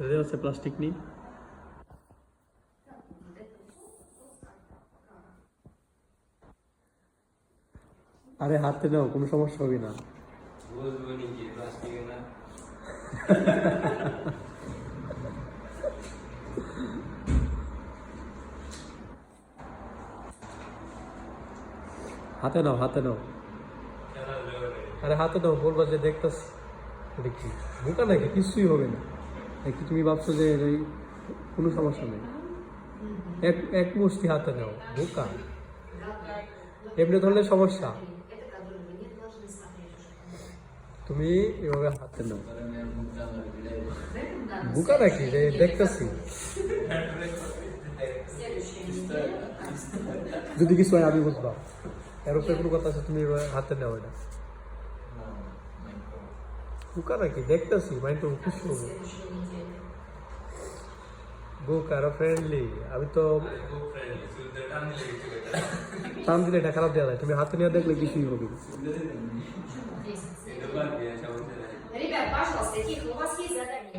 ধরে আছে প্লাস্টিক নি আরে হাতে নাও, কোনো সমস্যা হবে না। হাতে নাও, হাতে নাও। আরে হাতে নাও, বলবা যে দেখতেছি। এটা কি বোকা নাকি? কিছুই হবে না। কি তুমি ভাবছো যে এই কোনো সমস্যা নেই? এক এক মুষ্টি হাতে নাও, বোকা। এমনি ধরলে সমস্যা। তুমি এভাবে হাতে নাও, বোকা নাকি? দেখতেছি। যদি কিছু হয় আমি বুঝবা। এর উপরে কোনো কথা আছে? তুমি এভাবে হাতে নাও, এটা বোকা নাকি? দেখতেছি, মাইন্ড খুশি হবো। বোকা আরো ফ্রেন্ডলি। আমি তো টান দিলে এটা খারাপ দেওয়া যায়। তুমি হাতে নিয়ে দেখলে কিছুই হবে। Ребят, пожалуйста, тихо, у вас есть задание.